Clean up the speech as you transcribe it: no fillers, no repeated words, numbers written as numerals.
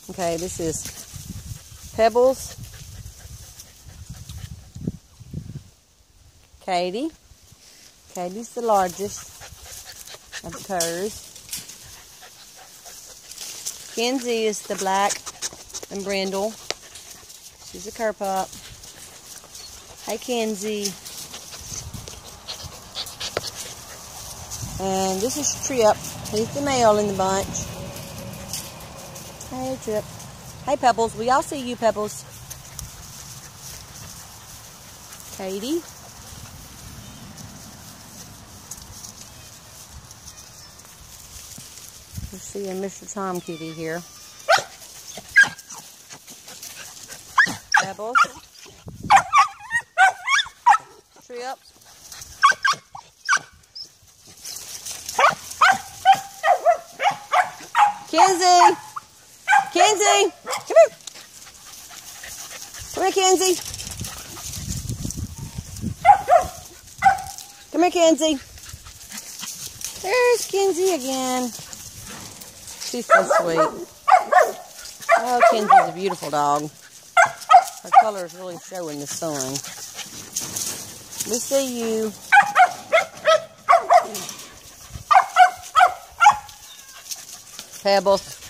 Okay, this is Pebbles, Katie. Katie's the largest of the curs. Kenzie is the black and brindle. She's a cur pup. Hey, Kenzie. And this is Trip. He's the male in the bunch. Hey, Trip. Hey, Pebbles. We all see you, Pebbles. Katie. We're seeing Mr. Tom Kitty here. Pebbles. Trip. Kenzie! Kenzie! Come here! Come here, Kenzie! Come here, Kenzie! There's Kenzie again. She's so sweet. Oh, Kenzie's a beautiful dog. Her color is really showing in the sun. We see you. Pebbles.